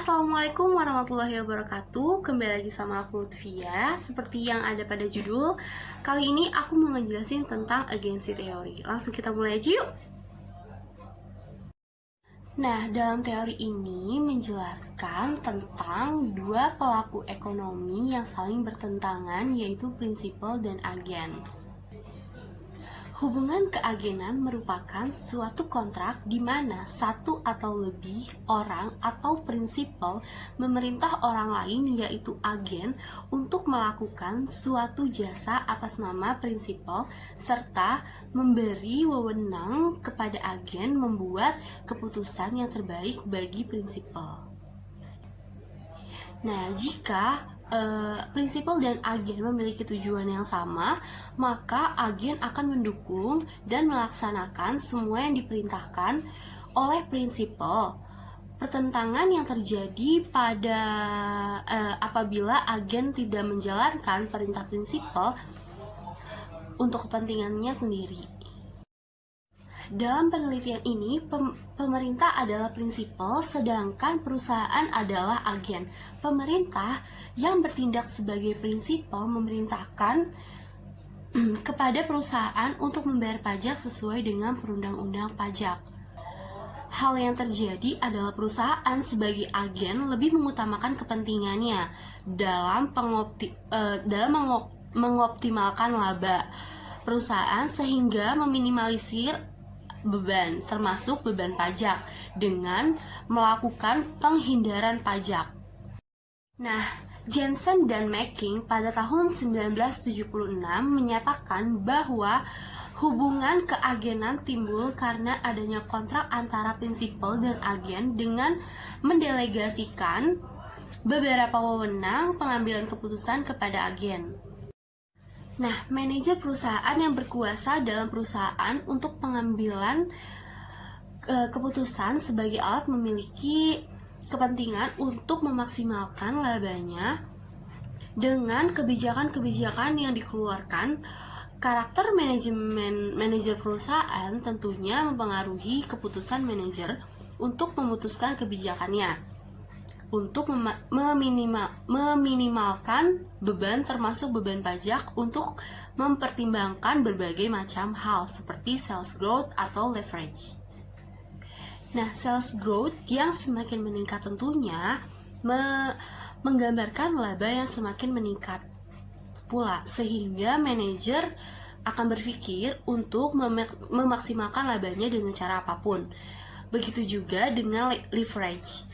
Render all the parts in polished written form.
Assalamualaikum warahmatullahi wabarakatuh. Kembali lagi sama aku Lutfia. Seperti yang ada pada judul, kali ini aku mau ngejelasin tentang agensi teori. Langsung kita mulai aja yuk. Nah, dalam teori ini menjelaskan tentang dua pelaku ekonomi yang saling bertentangan, yaitu prinsipal dan agen. Hubungan keagenan merupakan suatu kontrak di mana satu atau lebih orang atau prinsipal memerintah orang lain, yaitu agen, untuk melakukan suatu jasa atas nama prinsipal serta memberi wewenang kepada agen membuat keputusan yang terbaik bagi prinsipal. Nah, jika prinsipal dan agen memiliki tujuan yang sama, maka agen akan mendukung dan melaksanakan semua yang diperintahkan oleh prinsipal. Pertentangan yang terjadi pada apabila agen tidak menjalankan perintah prinsipal untuk kepentingannya sendiri. Dalam penelitian ini, pemerintah adalah prinsipal, sedangkan perusahaan adalah agen. Pemerintah yang bertindak sebagai prinsipal memerintahkan kepada perusahaan untuk membayar pajak sesuai dengan perundang-undang pajak. Hal yang terjadi adalah perusahaan sebagai agen lebih mengutamakan kepentingannya dalam mengoptimalkan laba perusahaan sehingga meminimalisir beban, termasuk beban pajak, dengan melakukan penghindaran pajak. Nah, Jensen dan Macking pada tahun 1976 menyatakan bahwa hubungan keagenan timbul karena adanya kontrak antara prinsipal dan agen dengan mendelegasikan beberapa wewenang pengambilan keputusan kepada agen. Nah, manajer perusahaan yang berkuasa dalam perusahaan untuk pengambilan keputusan sebagai alat memiliki kepentingan untuk memaksimalkan labanya dengan kebijakan-kebijakan yang dikeluarkan. Karakter manajer perusahaan tentunya mempengaruhi keputusan manajer untuk memutuskan kebijakannya untuk meminimalkan beban, termasuk beban pajak, untuk mempertimbangkan berbagai macam hal seperti sales growth atau leverage. Nah, sales growth yang semakin meningkat tentunya menggambarkan laba yang semakin meningkat pula, sehingga manajer akan berpikir untuk memaksimalkan labanya dengan cara apapun. Begitu juga dengan leverage.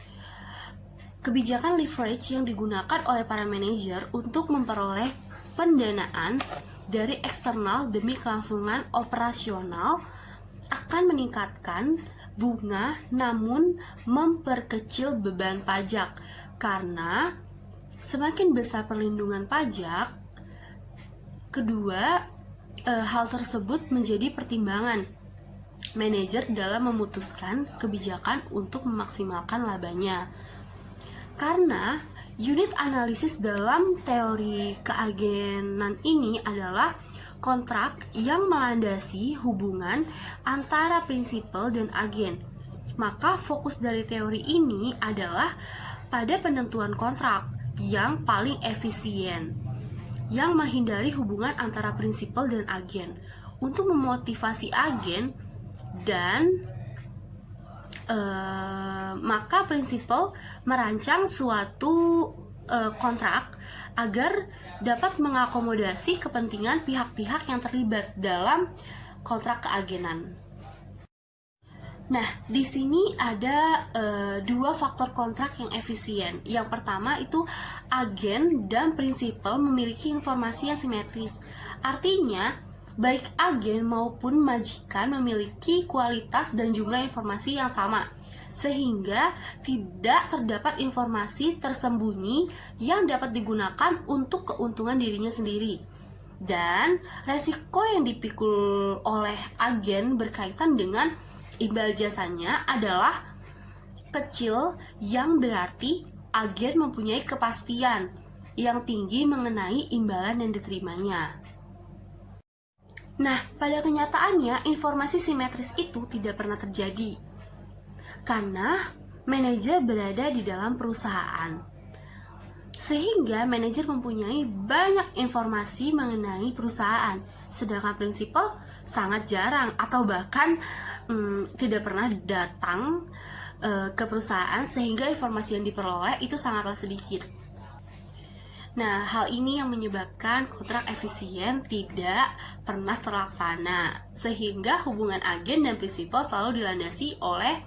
Kebijakan leverage yang digunakan oleh para manajer untuk memperoleh pendanaan dari eksternal demi kelangsungan operasional akan meningkatkan bunga namun memperkecil beban pajak, karena semakin besar perlindungan pajak. Kedua, hal tersebut menjadi pertimbangan manajer dalam memutuskan kebijakan untuk memaksimalkan labanya. Karena unit analisis dalam teori keagenan ini adalah kontrak yang melandasi hubungan antara prinsipal dan agen. Maka fokus dari teori ini adalah pada penentuan kontrak yang paling efisien, yang menghindari hubungan antara prinsipal dan agen untuk memotivasi agen, dan maka prinsipal merancang suatu kontrak agar dapat mengakomodasi kepentingan pihak-pihak yang terlibat dalam kontrak keagenan. Nah, di sini ada dua faktor kontrak yang efisien. Yang pertama itu agen dan prinsipal memiliki informasi yang simetris. Artinya, baik agen maupun majikan memiliki kualitas dan jumlah informasi yang sama, sehingga tidak terdapat informasi tersembunyi yang dapat digunakan untuk keuntungan dirinya sendiri. Dan resiko yang dipikul oleh agen berkaitan dengan imbal jasanya adalah kecil, yang berarti agen mempunyai kepastian yang tinggi mengenai imbalan yang diterimanya. Nah, pada kenyataannya informasi simetris itu tidak pernah terjadi, karena manajer berada di dalam perusahaan. Sehingga manajer mempunyai banyak informasi mengenai perusahaan, sedangkan prinsipal sangat jarang atau bahkan tidak pernah datang ke perusahaan, sehingga informasi yang diperoleh itu sangatlah sedikit. Nah, hal ini yang menyebabkan kontrak efisien tidak pernah terlaksana, sehingga hubungan agen dan prinsipal selalu dilandasi oleh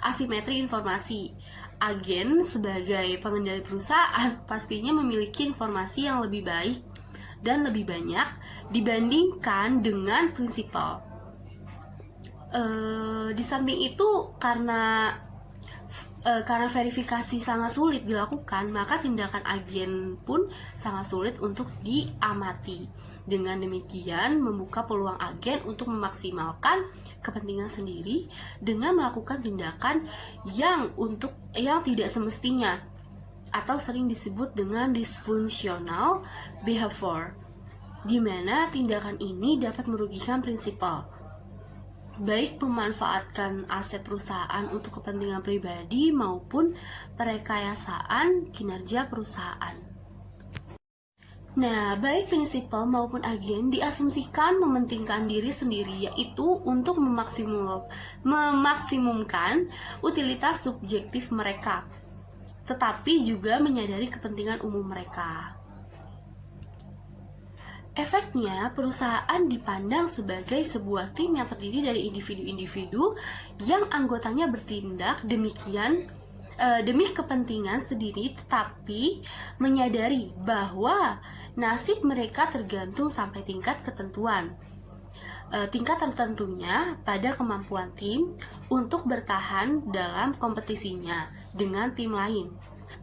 asimetri informasi. Agen sebagai pengendali perusahaan pastinya memiliki informasi yang lebih baik dan lebih banyak dibandingkan dengan prinsipal. Di samping itu, karena verifikasi sangat sulit dilakukan, maka tindakan agen pun sangat sulit untuk diamati. Dengan demikian, membuka peluang agen untuk memaksimalkan kepentingan sendiri dengan melakukan tindakan yang tidak semestinya atau sering disebut dengan dysfunctional behavior, di mana tindakan ini dapat merugikan prinsipal, baik memanfaatkan aset perusahaan untuk kepentingan pribadi maupun perekayasaan kinerja perusahaan. Nah, baik prinsipal maupun agen diasumsikan mementingkan diri sendiri, yaitu untuk memaksimumkan utilitas subjektif mereka, tetapi juga menyadari kepentingan umum mereka. Efeknya, perusahaan dipandang sebagai sebuah tim yang terdiri dari individu-individu yang anggotanya bertindak demi kepentingan sendiri, tetapi menyadari bahwa nasib mereka tergantung sampai tingkat ketentuan. Tingkat tertentunya pada kemampuan tim untuk bertahan dalam kompetisinya dengan tim lain.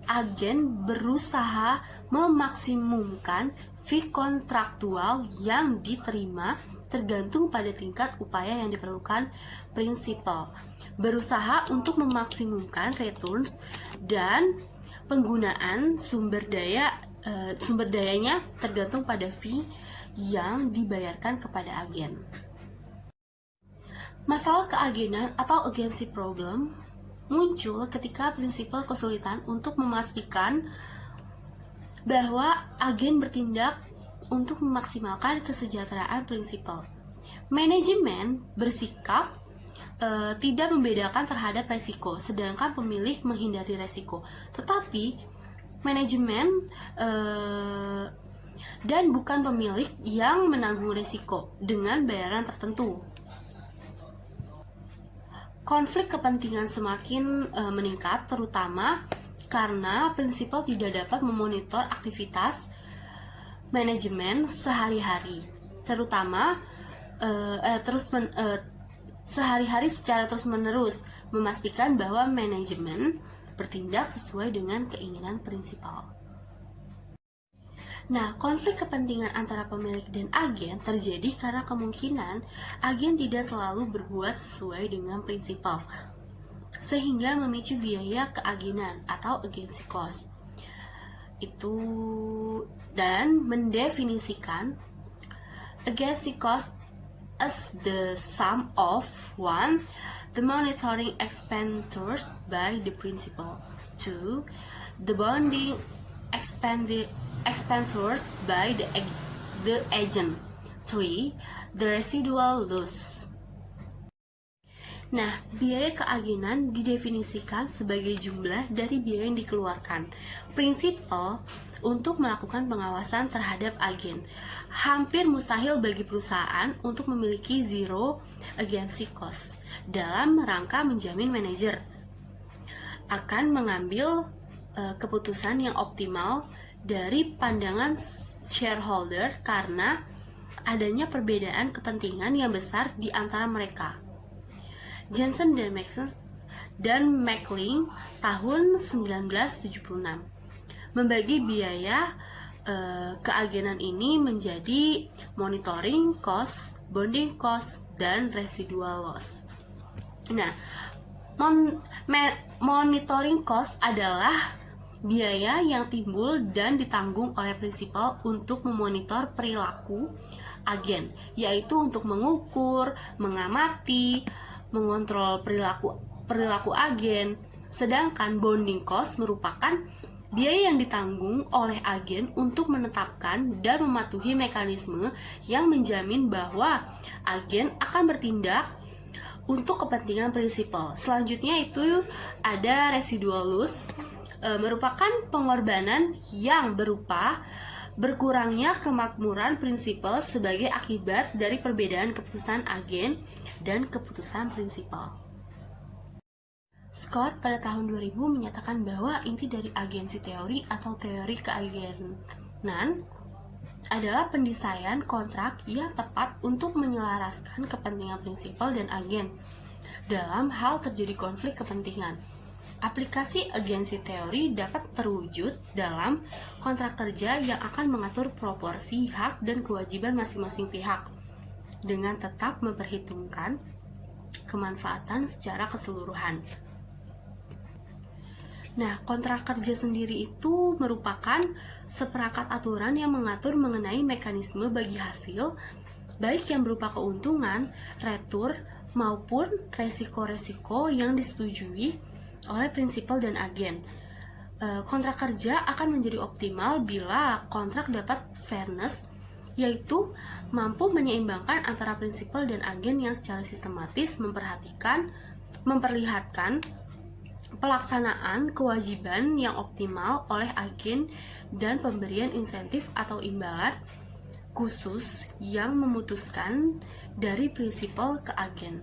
Agen berusaha memaksimumkan fee kontraktual yang diterima tergantung pada tingkat upaya yang diperlukan prinsipal. Berusaha untuk memaksimumkan returns dan penggunaan sumber dayanya tergantung pada fee yang dibayarkan kepada agen. Masalah keagenan atau agency problem muncul ketika prinsipal kesulitan untuk memastikan bahwa agen bertindak untuk memaksimalkan kesejahteraan prinsipal. Manajemen bersikap tidak membedakan terhadap resiko, sedangkan pemilik menghindari resiko. Tetapi manajemen dan bukan pemilik yang menanggung resiko dengan bayaran tertentu. Konflik kepentingan semakin meningkat, terutama karena prinsipal tidak dapat memonitor aktivitas manajemen sehari-hari, sehari-hari secara terus-menerus, memastikan bahwa manajemen bertindak sesuai dengan keinginan prinsipal. Nah, konflik kepentingan antara pemilik dan agen terjadi karena kemungkinan agen tidak selalu berbuat sesuai dengan prinsipal, sehingga memicu biaya keagenan atau agency cost. Dan mendefinisikan agency cost as the sum of 1. The monitoring expenditures by the principal. 2. The bonding expenditures by the agent. 3. The residual loss. Nah, biaya keagenan didefinisikan sebagai jumlah dari biaya yang dikeluarkan prinsipal untuk melakukan pengawasan terhadap agen. Hampir mustahil bagi perusahaan untuk memiliki zero agency cost dalam rangka menjamin manajer akan mengambil keputusan yang optimal dari pandangan shareholder karena adanya perbedaan kepentingan yang besar di antara mereka. Jensen dan Mackling tahun 1976 membagi biaya keagenan ini menjadi monitoring cost, bonding cost, dan residual loss. Nah, monitoring cost adalah biaya yang timbul dan ditanggung oleh prinsipal untuk memonitor perilaku agen, yaitu untuk mengukur, mengamati, mengontrol perilaku perilaku agen. Sedangkan bounding cost merupakan biaya yang ditanggung oleh agen untuk menetapkan dan mematuhi mekanisme yang menjamin bahwa agen akan bertindak untuk kepentingan prinsipal. Selanjutnya itu ada residual loss, merupakan pengorbanan yang berupa berkurangnya kemakmuran prinsipal sebagai akibat dari perbedaan keputusan agen dan keputusan prinsipal. Scott pada tahun 2000 menyatakan bahwa inti dari agensi teori atau teori keagenan adalah pendesain kontrak yang tepat untuk menyelaraskan kepentingan prinsipal dan agen dalam hal terjadi konflik kepentingan. Aplikasi agensi teori dapat terwujud dalam kontrak kerja yang akan mengatur proporsi hak dan kewajiban masing-masing pihak dengan tetap memperhitungkan kemanfaatan secara keseluruhan. Nah, kontrak kerja sendiri itu merupakan seperangkat aturan yang mengatur mengenai mekanisme bagi hasil, baik yang berupa keuntungan, retur, maupun resiko-resiko yang disetujui oleh prinsipal dan agen. Kontrak kerja akan menjadi optimal bila kontrak dapat fairness, yaitu mampu menyeimbangkan antara prinsipal dan agen yang secara sistematis memperlihatkan pelaksanaan kewajiban yang optimal oleh agen dan pemberian insentif atau imbalan khusus yang memutuskan dari prinsipal ke agen.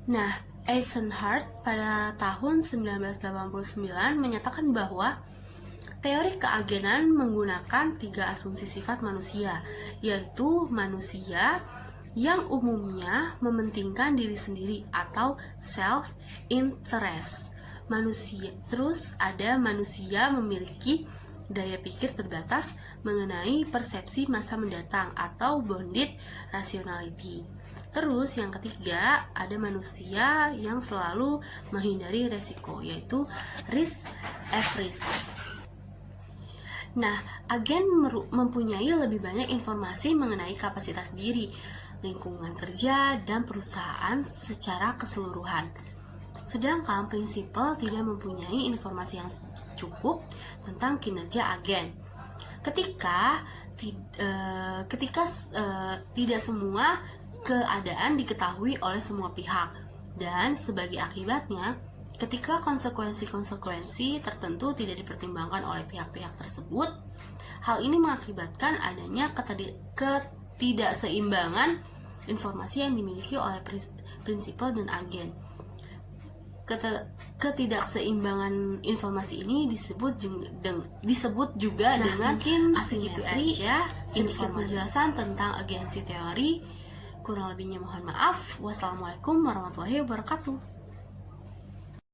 Nah, Eisenhardt pada tahun 1989 menyatakan bahwa teori keagenan menggunakan 3 asumsi sifat manusia, yaitu manusia yang umumnya mementingkan diri sendiri atau self-interest. Terus ada manusia memiliki daya pikir terbatas mengenai persepsi masa mendatang atau bounded rationality. Terus yang ketiga ada manusia yang selalu menghindari resiko, yaitu risk averse. Nah, agen mempunyai lebih banyak informasi mengenai kapasitas diri, lingkungan kerja, dan perusahaan secara keseluruhan. Sedangkan prinsipal tidak mempunyai informasi yang cukup tentang kinerja agen. Ketika tidak semua keadaan diketahui oleh semua pihak, dan sebagai akibatnya ketika konsekuensi-konsekuensi tertentu tidak dipertimbangkan oleh pihak-pihak tersebut, hal ini mengakibatkan adanya ketidakseimbangan informasi yang dimiliki oleh prinsipal dan agen. Ketidakseimbangan informasi ini disebut juga dengan mungkin segitu aja sedikit penjelasan tentang agensi teori. Kurang lebihnya mohon maaf. Wassalamualaikum warahmatullahi wabarakatuh.